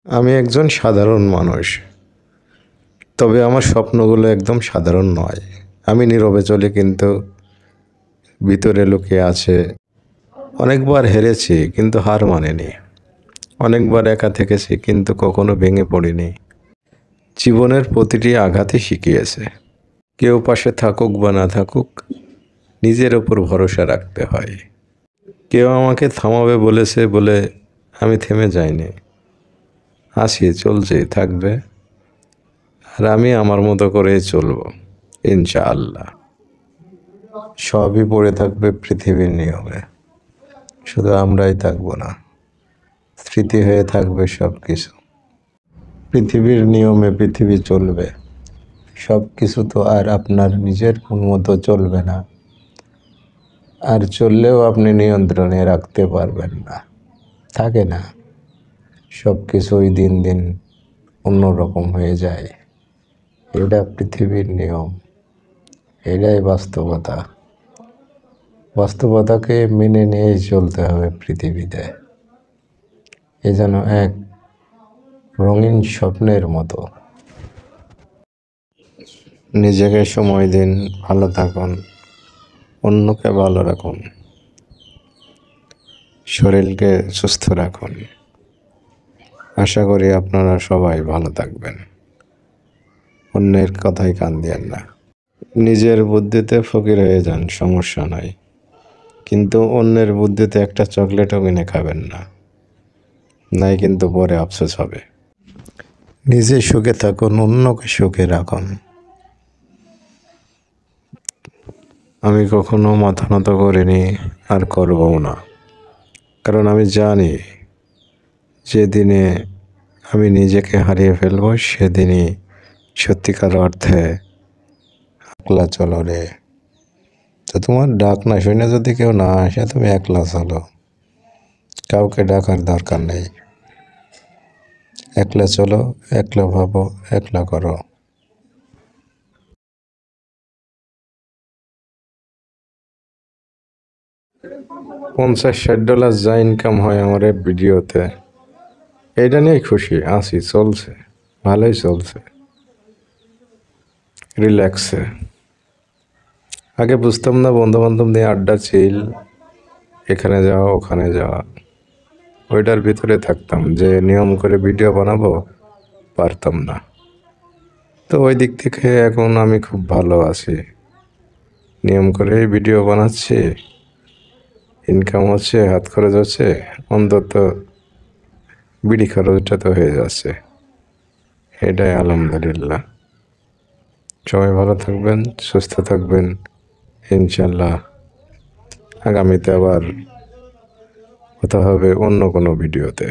আমি একজন সাধারণ মানুষ, তবে আমার স্বপ্নগুলো একদম সাধারণ নয়। আমি নীরবে চলি, কিন্তু ভিতরে লুকিয়ে আছে। অনেকবার হেরেছি, কিন্তু হার মানিনি। অনেকবার একা থেকেছি, কিন্তু কখনো ভেঙে পড়িনি। জীবনের প্রতিটি আঘাতই শিখিয়েছে। কেউ পাশে থাকুক বা না থাকুক, নিজের ওপর ভরসা রাখতে হয়। কেউ আমাকে থামাবে বলেছে বলে আমি থেমে যাইনি। আছি, চলছে, থাকবে। আর আমি আমার মতো করেই চলব, ইনশাআল্লাহ। সবই পড়ে থাকবে পৃথিবীর নিয়মে, শুধু আমরাই থাকবো না। স্মৃতি হয়ে থাকবে সব কিছু। পৃথিবীর নিয়মে পৃথিবী চলবে। সব কিছু তো আর আপনার নিজের মতো চলবে না, আর চললেও আপনি নিয়ন্ত্রণে রাখতে পারবেন না। থাকে না, সব কিছুই দিন দিন অন্যরকম হয়ে যায়। এটা পৃথিবীর নিয়ম, এটাই বাস্তবতা। বাস্তবতাকে মেনে নিয়েই চলতে হবে পৃথিবীতে। এ যেন এক রঙিন স্বপ্নের মতো। নিজেকে সময় দিন, ভালো থাকুন, অন্যকে ভালো রাখুন, শরীরকে সুস্থ রাখুন। আশা করি আপনারা সবাই ভালো থাকবেন। অন্যের কথায় কান দিয়েন না। নিজের বুদ্ধিতে ফকির হয়ে যান, সমস্যা নাই, কিন্তু অন্যের বুদ্ধিতে একটা চকলেটও কিনে খাবেন না, নাই কিন্তু পরে আফসোস হবে। নিজে সুখে থাকুন, অন্যকে সুখে রাখুন। আমি কখনো মাথা নত করিনি, আর করবও না, কারণ আমি জানি যেদিনে আমি নিজেকে হারিয়ে ফেলবো, সেদিনই সত্যিকার অর্থে একলা চলো রে। তো তোমার ডাক না শুনে যদি কেউ না আসে, তুমি একলা চলো, কাউকে ডাকার দরকার নেই। একলা চলো, একলা ভাবো, একলা করো। $50-60 যা ইনকাম হয় আমার এই ভিডিওতে, এটা নিয়ে খুশি আছি। চলছে, ভালোই চলছে, রিল্যাক্সে। আগে বুঝতাম না, বন্ধু বান্ধব নিয়ে আড্ডা, চিল, এখানে যাওয়া ওখানে যাওয়া, ওইটার ভিতরে থাকতাম। যে নিয়ম করে ভিডিও বানাবো, পারতাম না। তো ওই দিক থেকে এখন আমি খুব ভালো আছি। নিয়ম করে ভিডিও বানাচ্ছি, ইনকাম হচ্ছে, হাত খরচ হচ্ছে, অন্তত বিড়ি খরচটা তো হয়ে যাচ্ছে। এটাই আলহামদুলিল্লাহ। সবাই ভালো থাকবেন, সুস্থ থাকবেন, ইনশাল্লাহ। আগামীতে আবার কথা হবে অন্য কোনো ভিডিওতে।